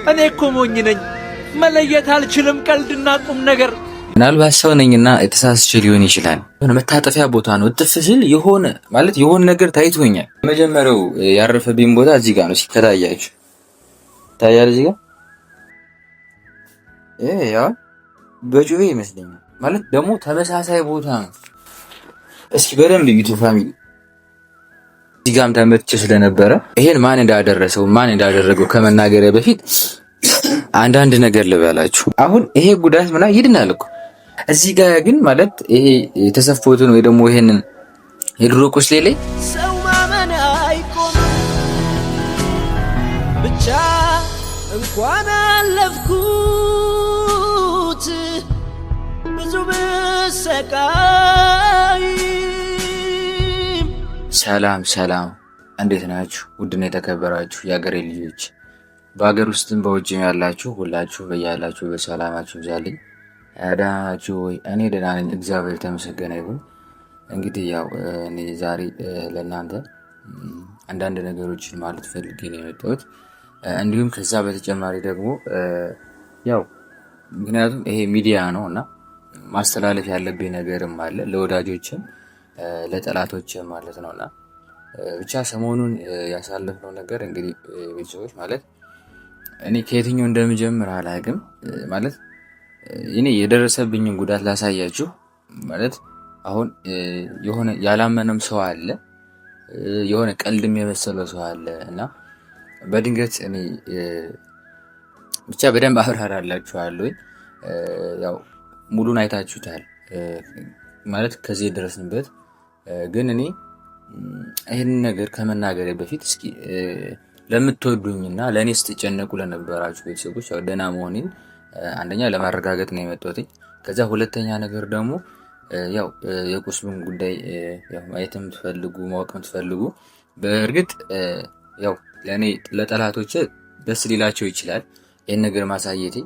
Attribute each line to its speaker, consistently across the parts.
Speaker 1: እኔ እኮ ሞኝ ነኝ፣ መለየት አልችልም ቀልድና ቁም ነገር።
Speaker 2: ምናልባት ሰው ነኝና የተሳስቼ ሊሆን ይችላል። የሆነ መታጠፊያ ቦታ ነው እጥፍ ስል የሆነ ነገር ታይቶኛል። መጀመሪያው ያረፈብኝ ቦታ እዚህ ጋር ነው። ሲከታያችሁ ታያል። እዚህ ጋር ያው በጩቤ ይመስለኛል። ማለት ደግሞ ተመሳሳይ ቦታ ነው። እስኪ በደንብ ዩቲዩብ ፋሚሊ እዚህ ጋርም ተመትቼ ስለነበረ ይሄን ማን እንዳደረሰው ማን እንዳደረገው ከመናገሪያ በፊት አንዳንድ ነገር ልበላችሁ። አሁን ይሄ ጉዳት ምናምን ይድናል እኮ እዚህ ጋር ግን ማለት ይሄ የተሰፎቱን ወይ ደግሞ ይሄንን የድሮ ቁስሌ ላይ
Speaker 1: ሰው ማመን አይቆምም። ብቻ እንኳን አለፍኩት ብዙ ብሰቃይም።
Speaker 2: ሰላም ሰላም፣ እንዴት ናችሁ? ውድና የተከበራችሁ የአገሬ ልጆች በሀገር ውስጥም በውጭም ያላችሁ ሁላችሁ በያላችሁ በሰላማችሁ ይብዛልኝ። ደህና ናችሁ ወይ? እኔ ደህና ነኝ፣ እግዚአብሔር የተመሰገነ ይሁን። እንግዲህ ያው እኔ ዛሬ ለእናንተ አንዳንድ ነገሮችን ማለት ፈልጌ ነው የመጣሁት። እንዲሁም ከዛ በተጨማሪ ደግሞ ያው ምክንያቱም ይሄ ሚዲያ ነው እና ማስተላለፍ ያለብኝ ነገርም አለ ለወዳጆችም ለጠላቶችም ማለት ነውና ብቻ ሰሞኑን ያሳለፍነው ነገር እንግዲህ ቤተሰቦች ማለት እኔ ከየትኛው እንደምጀምር አላውቅም። ማለት እኔ የደረሰብኝን ጉዳት ላሳያችሁ። ማለት አሁን የሆነ ያላመነም ሰው አለ፣ የሆነ ቀልድም የመሰለው ሰው አለ እና በድንገት እኔ ብቻ በደንብ አብራራላችኋለሁ። ያው ሙሉን አይታችሁታል ማለት ከዚህ የደረስንበት ግን እኔ ይህንን ነገር ከመናገሬ በፊት እስኪ ለምትወዱኝና ለእኔ ስትጨነቁ ለነበራችሁ ቤተሰቦች ያው ደህና መሆኔን አንደኛ ለማረጋገጥ ነው የመጣሁት። ከዛ ሁለተኛ ነገር ደግሞ ያው የቁስሉን ጉዳይ ያው ማየት የምትፈልጉ ማወቅ የምትፈልጉ በእርግጥ ያው ለእኔ ለጠላቶች ደስ ሊላቸው ይችላል ይህን ነገር ማሳየቴ፣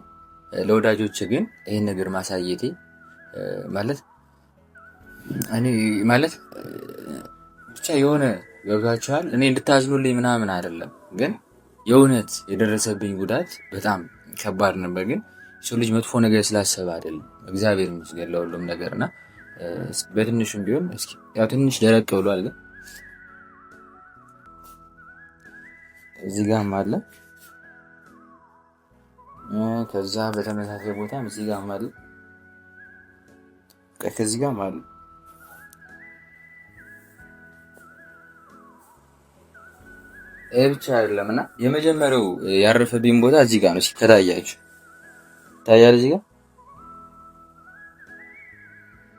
Speaker 2: ለወዳጆች ግን ይህን ነገር ማሳየቴ ማለት እኔ ማለት ብቻ የሆነ ገብቷችኋል። እኔ እንድታዝኑልኝ ምናምን አይደለም፣ ግን የእውነት የደረሰብኝ ጉዳት በጣም ከባድ ነበር። ግን ሰው ልጅ መጥፎ ነገር ስላሰበ አይደለም፣ እግዚአብሔር ይመስገን ለሁሉም ነገር እና በትንሹም ቢሆን እስኪ ያው ትንሽ ደረቅ ብሏል፣ ግን እዚህ ጋርም አለ፣ ከዛ በተመሳሳይ ቦታም እዚህ ጋርም አለ፣ ከዚህ ጋርም አለ። ይሄ ብቻ አይደለም እና የመጀመሪያው ያረፈብኝ ቦታ እዚህ ጋር ነው። ሲከታያችሁ ታያል። እዚህ ጋር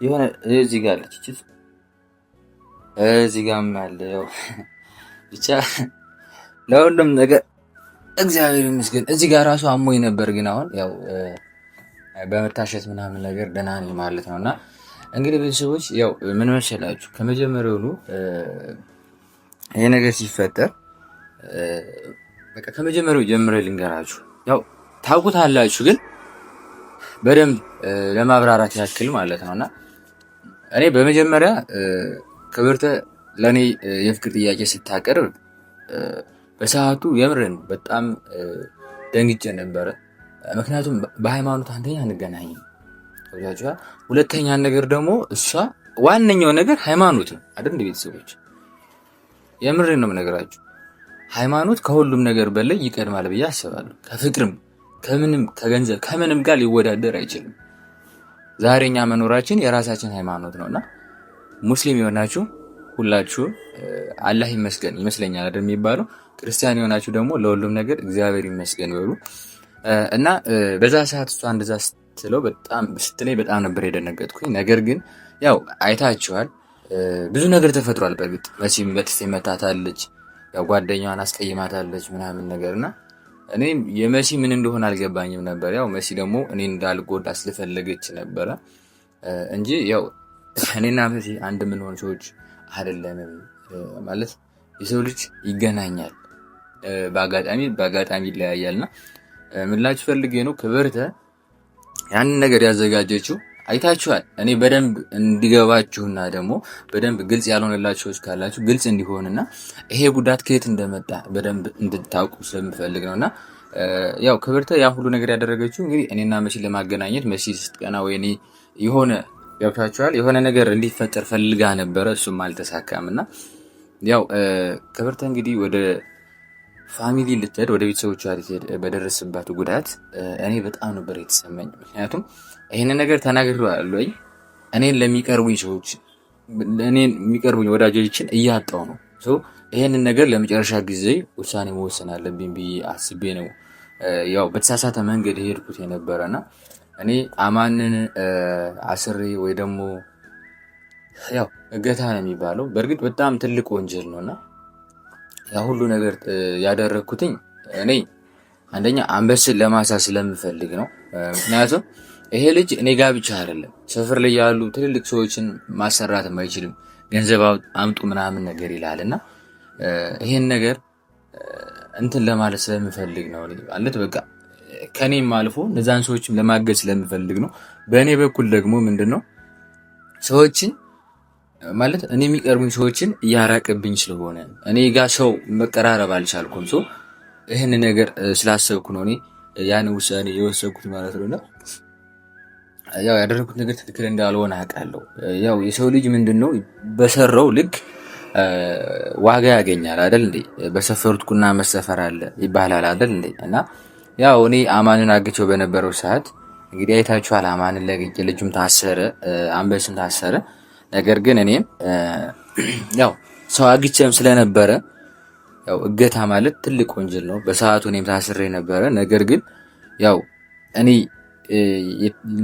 Speaker 2: የሆነ እዚህ ጋር አለች እቺ እዚህ ጋርም አለ። ያው ብቻ ለሁሉም ነገር እግዚአብሔር ይመስገን። እዚህ ጋር ራሱ አሞኝ ነበር፣ ግን አሁን ያው በመታሸት ምናምን ነገር ደህና ነኝ ማለት ነውና እንግዲህ ቤተሰቦች ያው ምን መሰላችሁ ከመጀመሪያውኑ ይሄ ነገር ሲፈጠር በቃ ከመጀመሪያው ጀምሬ ልንገራችሁ። ያው ታውቁታላችሁ፣ ግን በደንብ ለማብራራት ያክል ማለት ነውና እኔ በመጀመሪያ ክብርተ ለኔ የፍቅር ጥያቄ ስታቀርብ በሰዓቱ የምርን በጣም ደንግጬ ነበረ። ምክንያቱም በሃይማኖት አንደኛ እንገናኝ፣ ሁለተኛ ነገር ደግሞ እሷ ዋነኛው ነገር ሃይማኖት ነው አይደል? ቤተሰቦች የምርን ነው የምነግራችሁ። ሃይማኖት ከሁሉም ነገር በላይ ይቀድማል ብዬ አስባለሁ። ከፍቅርም ከምንም ከገንዘብ ከምንም ጋር ሊወዳደር አይችልም። ዛሬኛ መኖራችን የራሳችን ሃይማኖት ነውና ሙስሊም የሆናችሁ ሁላችሁ አላህ ይመስገን ይመስለኛል አይደል የሚባለው። ክርስቲያን የሆናችሁ ደግሞ ለሁሉም ነገር እግዚአብሔር ይመስገን በሉ እና በዛ ሰዓት እሷ እንደዛ ስትለው በጣም ስትለኝ በጣም ነበር የደነገጥኩኝ። ነገር ግን ያው አይታችኋል ብዙ ነገር ተፈጥሯል። በእርግጥ መሲም በጥፊ መታታለች፣ ያው ጓደኛዋን አስቀይማታለች ምናምን ነገርና እኔ የመሲ ምን እንደሆነ አልገባኝም ነበር። ያው መሲ ደግሞ እኔ እንዳልጎዳ ስለፈለገች ነበረ እንጂ ያው እኔና መሲ አንድ የምንሆን ሰዎች አይደለንም። ማለት የሰው ልጅ ይገናኛል፣ በአጋጣሚ ይለያያልና ምላችሁ ፈልጌ ነው። ክብርተ ያንን ነገር ያዘጋጀችው አይታችኋል። እኔ በደንብ እንዲገባችሁና ደግሞ በደንብ ግልጽ ያልሆነላችሁ ሰዎች ካላችሁ ግልጽ እንዲሆንና ይሄ ጉዳት ከየት እንደመጣ በደንብ እንድታውቁ ስለምፈልግ ነውና ያው ክብርተ ያ ሁሉ ነገር ያደረገችው እንግዲህ እኔና መሲን ለማገናኘት መሲ ስትቀና ወይ እኔ የሆነ ገብታችኋል የሆነ ነገር እንዲፈጠር ፈልጋ ነበረ። እሱም አልተሳካም እና ያው ክብርተ እንግዲህ ወደ ፋሚሊ ልትሄድ ወደ ቤተሰቦቿ ልትሄድ በደረሰባት ጉዳት እኔ በጣም ነበር የተሰማኝ። ምክንያቱም ይህንን ነገር ተናግሬዋለሁ። እኔን ለሚቀርቡኝ ሰዎች እኔን የሚቀርቡኝ ወዳጆችን እያጣው ነው። ይህንን ነገር ለመጨረሻ ጊዜ ውሳኔ መወሰን አለብኝ ብዬ አስቤ ነው ያው በተሳሳተ መንገድ የሄድኩት የነበረና እኔ አማንን አስሬ ወይ ደግሞ ያው እገታ ነው የሚባለው። በእርግጥ በጣም ትልቅ ወንጀል ነውና ያ ሁሉ ነገር ያደረግኩትኝ እኔ አንደኛ አንበስን ለማሳት ስለምፈልግ ነው። ምክንያቱም ይሄ ልጅ እኔ ጋር ብቻ አይደለም ሰፈር ላይ ያሉ ትልልቅ ሰዎችን ማሰራትም አይችልም፣ ገንዘብ አምጡ ምናምን ነገር ይላልና ይሄን ነገር እንትን ለማለት ስለምፈልግ ነው ማለት በቃ ከኔም አልፎ እነዛን ሰዎችም ለማገዝ ስለምፈልግ ነው። በእኔ በኩል ደግሞ ምንድነው ሰዎችን ማለት እኔ የሚቀርቡኝ ሰዎችን እያራቀብኝ ስለሆነ እኔ ጋር ሰው መቀራረብ አልቻልኩም። ይህን ነገር ስላሰብኩ ነው እኔ ያን ውሳኔ የወሰንኩት ማለት ነውና ያው ያደረኩት ነገር ትክክል እንዳልሆነ አውቃለሁ። ያው የሰው ልጅ ምንድነው በሰራው ልክ ዋጋ ያገኛል አይደል እንዴ? በሰፈሩት ቁና መሰፈር አለ ይባላል አይደል እንዴ? እና ያው እኔ አማንን አግቼው በነበረው ሰዓት እንግዲህ አይታችኋል። አማንን ለቅቄ ልጁም ታሰረ፣ አንበስም ታሰረ። ነገር ግን እኔም ያው ሰው አግቼም ስለነበረ ያው እገታ ማለት ትልቅ ወንጀል ነው። በሰዓቱ እኔም ታስሬ ነበረ። ነገር ግን ያው እኔ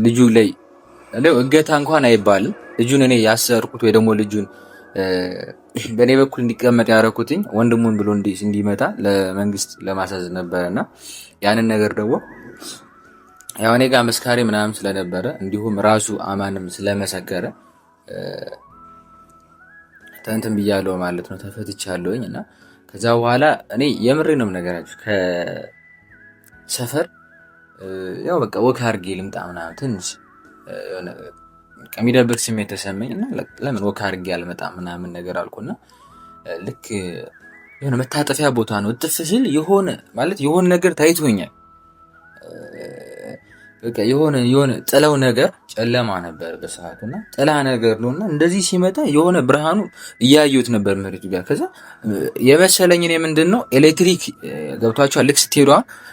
Speaker 2: ልጁ ላይ እገታ እንኳን አይባልም። ልጁን እኔ ያሰርኩት ወይ ደግሞ ልጁን በእኔ በኩል እንዲቀመጥ ያደረኩትኝ ወንድሙን ብሎ እንዲመጣ ለመንግስት ለማሳዝ ነበረና ያንን ነገር ደግሞ ያው እኔ ጋር መስካሪ ምናምን ስለነበረ እንዲሁም ራሱ አማንም ስለመሰከረ ተንትን ብያለሁ ማለት ነው። ተፈትቻለሁኝ እና ከዛ በኋላ እኔ የምሬ ነው ነገራችሁ ከሰፈር ያው በቃ ወክ አድርጌ ልምጣ ምናምን ትንሽ ከሚደብቅ ስሜት ተሰማኝ እና ለምን ወክ አድርጌ አልመጣም ምናምን ነገር አልኩና ልክ የሆነ መታጠፊያ ቦታ ነው እጥፍ ስል የሆነ ነገር ታይቶኛል። በቃ የሆነ ጥላው ነገር ጨለማ ነበር በሰዓቱና ጥላ ነገር ነውና እንደዚህ ሲመጣ የሆነ ብርሃኑ እያየሁት ነበር መሬቱ ጋር። ከዛ የመሰለኝ እኔ ምንድነው ኤሌክትሪክ ገብቷቸዋል። ልክ ስትሄዱ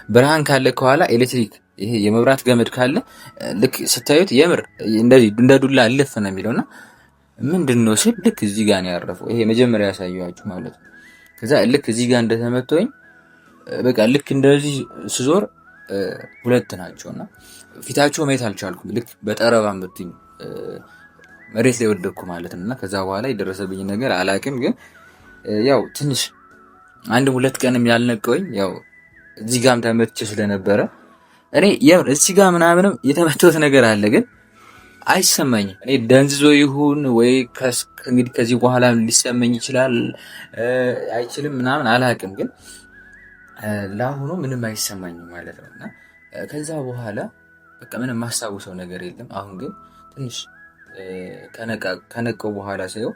Speaker 2: ብርሃን ካለ ከኋላ ኤሌክትሪክ ይሄ የመብራት ገመድ ካለ ልክ ስታዩት የምር እንደዚህ እንደ ዱላ ልፍ ነው የሚለውና ምንድነው ሲል ልክ እዚህ ጋር ነው ያረፈው። ይሄ መጀመሪያ ያሳየኋችሁ ማለት ነው። ከዛ ልክ እዚህ ጋር እንደተመተውኝ በቃ ልክ እንደዚህ ስዞር ሁለት ናቸውና ፊታቸው ማየት አልቻልኩም። ልክ በጠረባ መቱኝ መሬት ላይ ወደቅኩ ማለት ነውና ከዛ በኋላ የደረሰብኝ ነገር አላቅም። ግን ያው ትንሽ አንድ ሁለት ቀንም ያልነቀውኝ ያው እዚህ ጋርም ተመትቼ ስለነበረ እኔ የምር እዚህ ጋር ምናምንም የተመተውት ነገር አለ ግን አይሰማኝም። እኔ ደንዝዞ ይሁን ወይ እንግዲህ ከዚህ በኋላ ሊሰማኝ ይችላል አይችልም ምናምን አላቅም። ግን ለአሁኑ ምንም አይሰማኝም ማለት ነውና ከዛ በኋላ በቃ ምንም ማስታወሰው ነገር የለም። አሁን ግን ትንሽ ከነቀው በኋላ ሳየው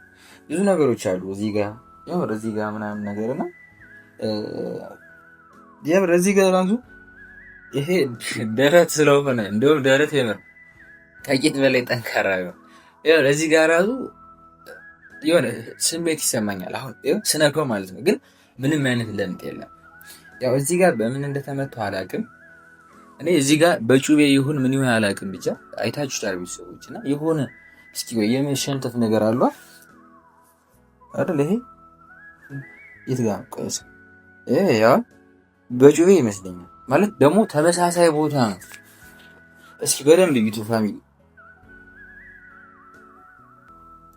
Speaker 2: ብዙ ነገሮች አሉ እዚህ ጋር የምር እዚህ ጋር ምናምን ነገርና የምር እዚህ ጋር ራሱ ይሄ ደረት ስለሆነ እንደውም ደረት የምር ከቂጥ በላይ ጠንካራ ነው። ያው እዚህ ጋር ራሱ የሆነ ስሜት ይሰማኛል አሁን ስነካው ማለት ነው። ግን ምንም አይነት ለምጥ የለም። ያው እዚህ ጋር በምን እንደተመታው አላውቅም። እኔ እዚህ ጋር በጩቤ ይሁን ምን ይሁን አላውቅም። ብቻ አይታችሁታል ሰዎችና የሆነ እስኪ ወይ የመሸንተፍ ነገር አለ አይደል? ይሄ የት ጋር ቆይስ ያው በጩቤ ይመስለኛል ማለት ደግሞ ተመሳሳይ ቦታ ነው። እስኪ በደንብ ይቱ ፋሚሊ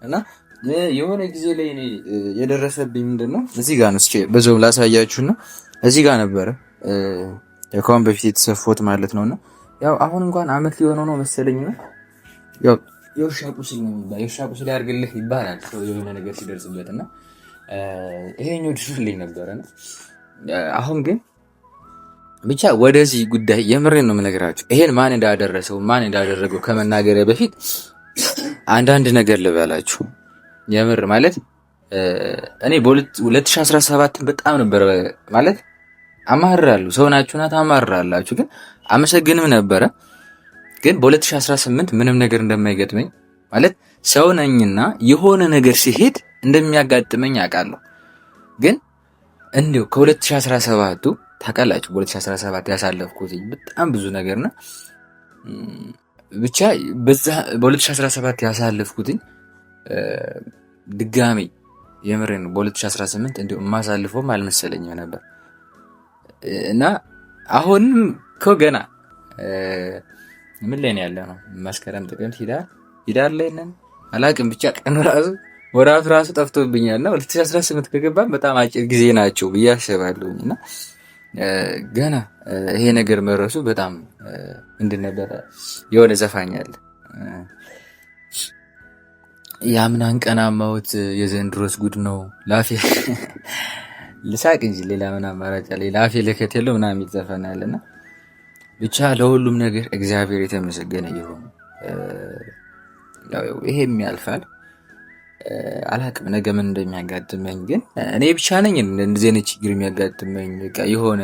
Speaker 2: እና የሆነ ጊዜ ላይ እኔ የደረሰብኝ ምንድነው እዚህ ጋር ነው። እስኪ በዛው ላሳያችሁና እዚህ ጋር ነበረ የካውን በፊት የተሰፎት ማለት ነውና ያው አሁን እንኳን አመት ሊሆነው ነው መሰለኝና ያው የውሻ ቁስል ነው የሚባለው። የውሻ ቁስል ያርግልህ ይባላል ሰው የሆነ ነገር ሲደርስበትና ይሄኛው ድርልኝ ነበርና አሁን ግን ብቻ ወደዚህ ጉዳይ የምሬን ነው የምነግራችሁ። ይሄን ማን እንዳደረገው ከመናገሪያ በፊት አንዳንድ ነገር ልበላችሁ። የምር ማለት እኔ በ2017 በጣም ነበር ማለት አማራሉ ሰው ናችሁና ታማራላችሁ። ግን አመሰግንም ነበረ። ግን በ2018 ምንም ነገር እንደማይገጥመኝ ማለት ሰው ነኝና የሆነ ነገር ሲሄድ እንደሚያጋጥመኝ አውቃለሁ። ግን እንዲሁ ከ2017ቱ ታውቃላችሁ በ2017 ያሳለፍኩት በጣም ብዙ ነገርና ብቻ በዛ በ2017 ያሳለፍኩትኝ ድጋሚ የምሬን በ2018 እንዲሁ የማሳልፈውም አልመሰለኝም ነበር እና አሁንም ገና ምን ላይ ነው ያለነው? መስከረም ጥቅምት ሂዳር ላይ ነን አላቅም። ብቻ ቀኑ ራሱ ወራቱ ራሱ ጠፍቶብኛልና 2018 ከገባን በጣም አጭር ጊዜ ናቸው ብዬ አስባለሁኝ እና ገና ይሄ ነገር መረሱ በጣም ምንድን ነበረ የሆነ ዘፋኝ አለ ያምናን ቀናማውት የዘንድሮስ ጉድ ነው ላፌ ልሳቅ እንጂ ሌላ ምን አማራጭ አለ? ላፌ ለከት የለው ምናምን የሚል ዘፈን አለና ብቻ ለሁሉም ነገር እግዚአብሔር የተመሰገነ ይሁን። ይሄም ያልፋል። አላቅም ነገ ምን እንደሚያጋጥመኝ፣ ግን እኔ ብቻ ነኝ እንደዚህ አይነት ችግር የሚያጋጥመኝ። በቃ የሆነ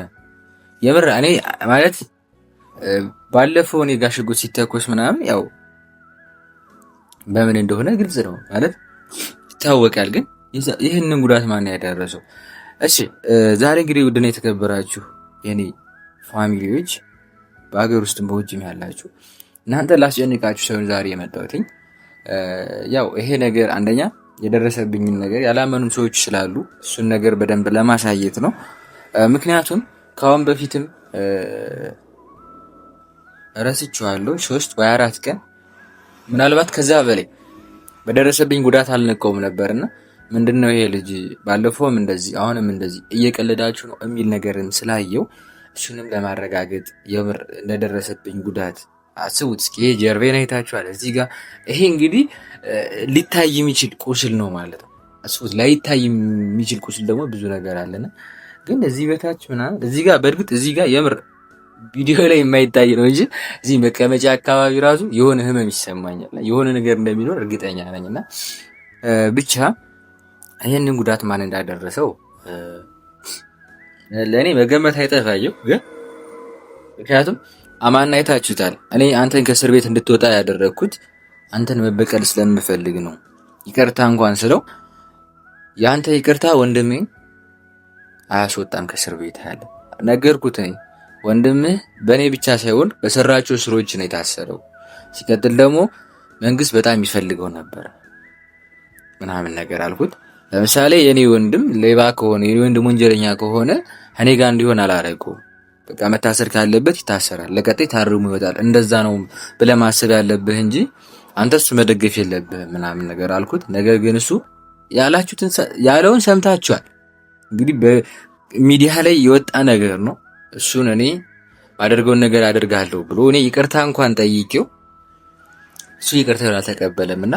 Speaker 2: የምር እኔ ማለት ባለፈው እኔ ጋር ሽጉጥ ሲተኮስ ምናምን ያው በምን እንደሆነ ግልጽ ነው ማለት ይታወቃል። ግን ይህንን ጉዳት ማን ያደረሰው? እሺ ዛሬ እንግዲህ ውድና የተከበራችሁ የኔ ፋሚሊዎች በሀገር ውስጥም በውጭም ያላችሁ እናንተ ላስጨንቃችሁ ሰውን ዛሬ የመጣሁትኝ ያው ይሄ ነገር አንደኛ የደረሰብኝን ነገር ያላመኑን ሰዎች ስላሉ እሱን ነገር በደንብ ለማሳየት ነው። ምክንያቱም ከአሁን በፊትም ረስቼዋለሁ 3 ወይ 4 ቀን ምናልባት ከዛ በላይ በደረሰብኝ ጉዳት አልነቀውም ነበርና ምንድነው ይሄ ልጅ ባለፈውም እንደዚህ አሁንም እንደዚህ እየቀለዳችሁ ነው የሚል ነገርን ስላየው እሱንም ለማረጋገጥ የምር እንደደረሰብኝ ጉዳት አስቡት እስኪ። ይሄ ጀርቤን አይታችኋል። እዚህ ጋር ይሄ እንግዲህ ሊታይ የሚችል ቁስል ነው ማለት ነው። አስቡት ላይታይ የሚችል ቁስል ደግሞ ብዙ ነገር አለና ግን እዚህ በታች ምናምን እዚህ ጋር በእርግጥ እዚህ ጋር የምር ቪዲዮ ላይ የማይታይ ነው እንጂ እዚህ መቀመጫ አካባቢ ራሱ የሆነ ህመም ይሰማኛል። የሆነ ነገር እንደሚኖር እርግጠኛ ነኝና ብቻ ይሄንን ጉዳት ማን እንዳደረሰው ለእኔ መገመት አይጠፋየው። ግን ምክንያቱም አማን አይታችሁታል። እኔ አንተን ከእስር ቤት እንድትወጣ ያደረግኩት አንተን መበቀል ስለምፈልግ ነው። ይቅርታ እንኳን ስለው የአንተ ይቅርታ ወንድሜን አያስወጣም ከእስር ቤት ያለ ነገርኩት። እኔ ወንድምህ በእኔ ብቻ ሳይሆን በሰራቸው ስሮች ነው የታሰረው። ሲቀጥል ደግሞ መንግስት በጣም ይፈልገው ነበር ምናምን ነገር አልኩት። ለምሳሌ የኔ ወንድም ሌባ ከሆነ የኔ ወንድም ወንጀለኛ ከሆነ እኔ ጋር እንዲሆን አላረገውም። በቃ መታሰር ካለበት ይታሰራል፣ ለቀጣይ ታርሙ ይወጣል። እንደዛ ነው ብለህ ማሰብ ያለብህ እንጂ አንተ እሱ መደገፍ የለብህም ምናምን ነገር አልኩት። ነገር ግን እሱ ያለውን ሰምታችኋል። እንግዲህ በሚዲያ ላይ የወጣ ነገር ነው። እሱን እኔ ማደርገውን ነገር አደርጋለሁ ብሎ እኔ ይቅርታ እንኳን ጠይቄው እሱ ይቅርታ አልተቀበለም እና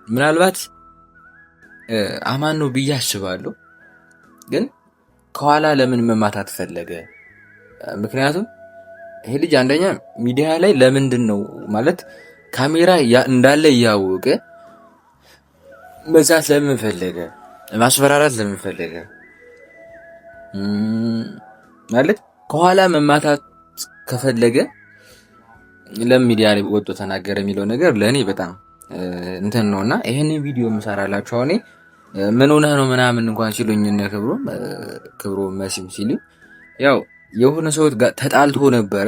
Speaker 2: ምናልባት አማን ነው ብዬ አስባለሁ። ግን ከኋላ ለምን መማታት ፈለገ? ምክንያቱም ይሄ ልጅ አንደኛ ሚዲያ ላይ ለምንድን ነው ማለት ካሜራ እንዳለ እያወቀ መዛት ለምን ፈለገ? ማስፈራራት ለምን ፈለገ? ማለት ከኋላ መማታት ከፈለገ ለምን ሚዲያ ላይ ወጥቶ ተናገረ የሚለው ነገር ለእኔ በጣም እንትን ነውና ይሄንን ቪዲዮ የምሰራላችሁ አሁን ምን ሆነህ ነው ምናምን እንኳን ሲሉኝ እነ ክብሮ መሲም ሲሉኝ ያው የሆነ ሰዎች ጋር ተጣልቶ ነበረ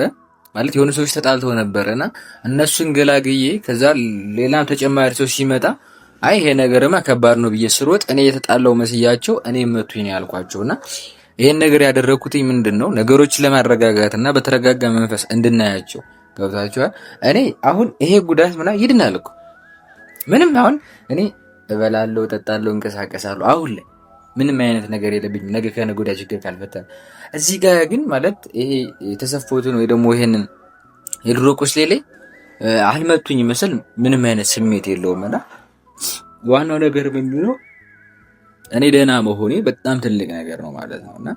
Speaker 2: ማለት የሆነ ሰዎች ተጣልቶ ነበረና እነሱን ገላግዬ ከዛ ሌላም ተጨማሪ ሰው ሲመጣ አይ ይሄ ነገርማ ከባድ ነው ብዬ ስሮጥ እኔ የተጣላው መስያቸው እኔ መቱኝ ያልኳቸውና ይሄን ነገር ያደረኩትኝ ምንድነው ነገሮችን ለማረጋጋትና በተረጋጋ መንፈስ እንድናያቸው ገብታችኋል። እኔ አሁን ይሄ ጉዳት ምናምን ይድናል እኮ ምንም አሁን እኔ እበላለሁ፣ እጠጣለሁ፣ እንቀሳቀሳለሁ። አሁን ላይ ምንም አይነት ነገር የለብኝም። ነገ ከነገ ወዲያ ችግር ካልፈታ እዚህ ጋር ግን ማለት ይሄ የተሰፎትን ወይ ደግሞ ይሄንን የድሮ ቁስሌ ላይ አልመቱኝ መሰል ምንም አይነት ስሜት የለውም እና ዋናው ነገር ምንድነው እኔ ደህና መሆኔ በጣም ትልቅ ነገር ነው ማለት ነውና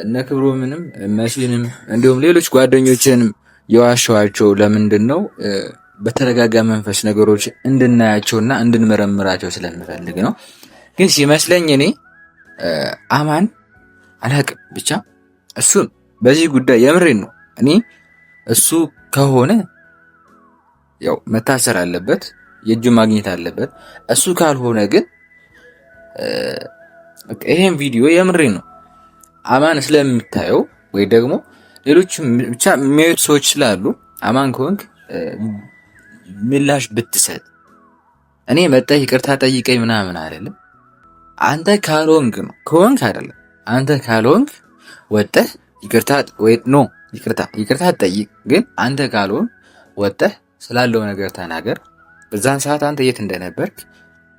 Speaker 2: እነ ክብሮ ምንም መሲንም እንዲሁም ሌሎች ጓደኞችንም የዋሸዋቸው ለምንድን ነው በተረጋጋ መንፈስ ነገሮች እንድናያቸውና እንድንመረምራቸው ስለምፈልግ ነው። ግን ሲመስለኝ እኔ አማን አላቅም ብቻ እሱን በዚህ ጉዳይ የምሬን ነው። እኔ እሱ ከሆነ ያው መታሰር አለበት፣ የእጁ ማግኘት አለበት። እሱ ካልሆነ ግን ይሄን ቪዲዮ የምሬን ነው አማን ስለምታየው ወይ ደግሞ ሌሎችም ብቻ የሚያዩት ሰዎች ስላሉ አማን ከሆንክ ምላሽ ብትሰጥ እኔ መጣህ ይቅርታ ጠይቀኝ ምናምን አይደለም። አንተ ካልሆንክ ነው ከሆንክ አይደለም። አንተ ካልሆንክ ወጥተህ ይቅርታ ወይ ኖ ይቅርታ ጠይቅ። ግን አንተ ካልሆን ወጥተህ ስላለው ነገር ተናገር። በዛን ሰዓት አንተ የት እንደነበርክ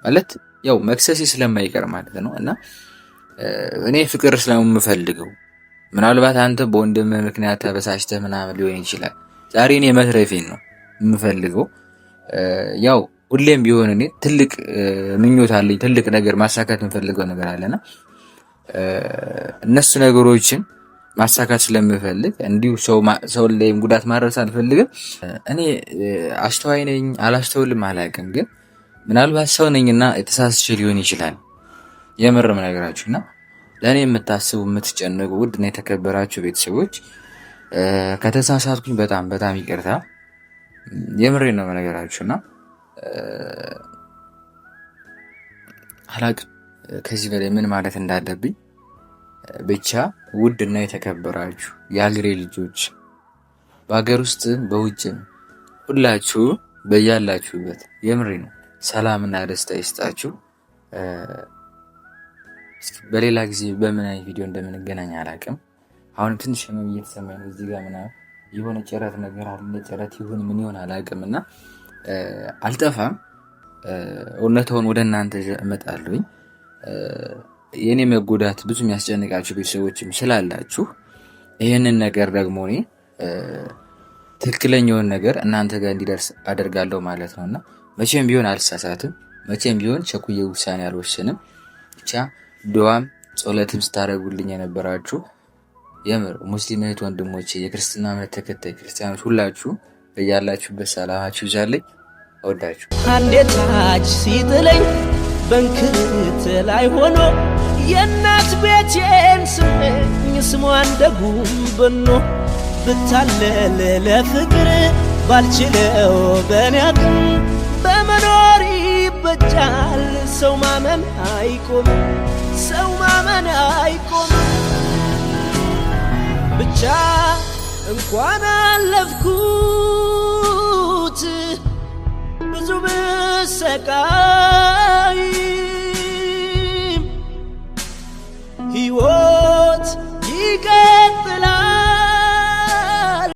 Speaker 2: ማለት ያው መክሰሴ ስለማይቀር ማለት ነው። እና እኔ ፍቅር ስለምፈልገው ምናልባት አንተ በወንድምህ ምክንያት ተበሳጭተህ ምናምን ሊሆን ይችላል። ዛሬ እኔ መትረፌን ነው የምፈልገው። ያው ሁሌም ቢሆን እኔ ትልቅ ምኞት አለኝ፣ ትልቅ ነገር ማሳካት የምፈልገው ነገር አለና እነሱ ነገሮችን ማሳካት ስለምፈልግ እንዲሁ ሰው ላይም ጉዳት ማድረስ አልፈልግም። እኔ አስተዋይ ነኝ አላስተውልም አላውቅም፣ ግን ምናልባት ሰው ነኝና የተሳስቼ ሊሆን ይችላል። የምርም ነገራችሁና ለእኔ የምታስቡ የምትጨነቁ ውድና የተከበራችሁ ቤተሰቦች ከተሳሳትኩኝ በጣም በጣም ይቅርታ። የምሬን ነው ነገራችሁና አላቅም ከዚህ በላይ ምን ማለት እንዳለብኝ። ብቻ ውድና የተከበራችሁ የአገሬ ልጆች በሀገር ውስጥ በውጭም ሁላችሁ በያላችሁበት የምሬ ነው ሰላምና ደስታ ይስጣችሁ። በሌላ ጊዜ በምን አይነት ቪዲዮ እንደምንገናኝ አላቅም። አሁን ትንሽ ህመም እየተሰማኝ ነው። እዚህ ጋር ምናምን የሆነ ጭረት ነገር አለ። ጭረት ይሁን ምን ይሆን አላቅም እና አልጠፋም። እውነታውን ወደ እናንተ እመጣለሁኝ። የኔ መጎዳት ብዙ የሚያስጨንቃችሁ ቤተሰቦችም ስላላችሁ ይህንን ነገር ደግሞ እኔ ትክክለኛውን ነገር እናንተ ጋር እንዲደርስ አደርጋለሁ ማለት ነውና መቼም ቢሆን አልሳሳትም። መቼም ቢሆን ቸኩዬ ውሳኔ አልወስንም። ብቻ ዱዓም ጸሎትም ስታደርጉልኝ የነበራችሁ የምር ሙስሊም እህት ወንድሞቼ፣ የክርስትና እምነት ተከታይ ክርስቲያኖች ሁላችሁ በያላችሁበት ሰላማችሁ ይዛለኝ። እወዳችሁ።
Speaker 1: አንዴ ታች ሲጥለኝ በንክት ላይ ሆኖ የእናት ቤቴን ስመኝ ስሟ እንደ ጉም በኖ ብታለል ለፍቅር ባልችለው በኔ አቅም በመኖር ይበጃል። ሰው ማመን አይቆምም፣ ሰው ማመን አይቆምም። ብቻ እንኳን አለፍኩት ብዙ ብሰቃይ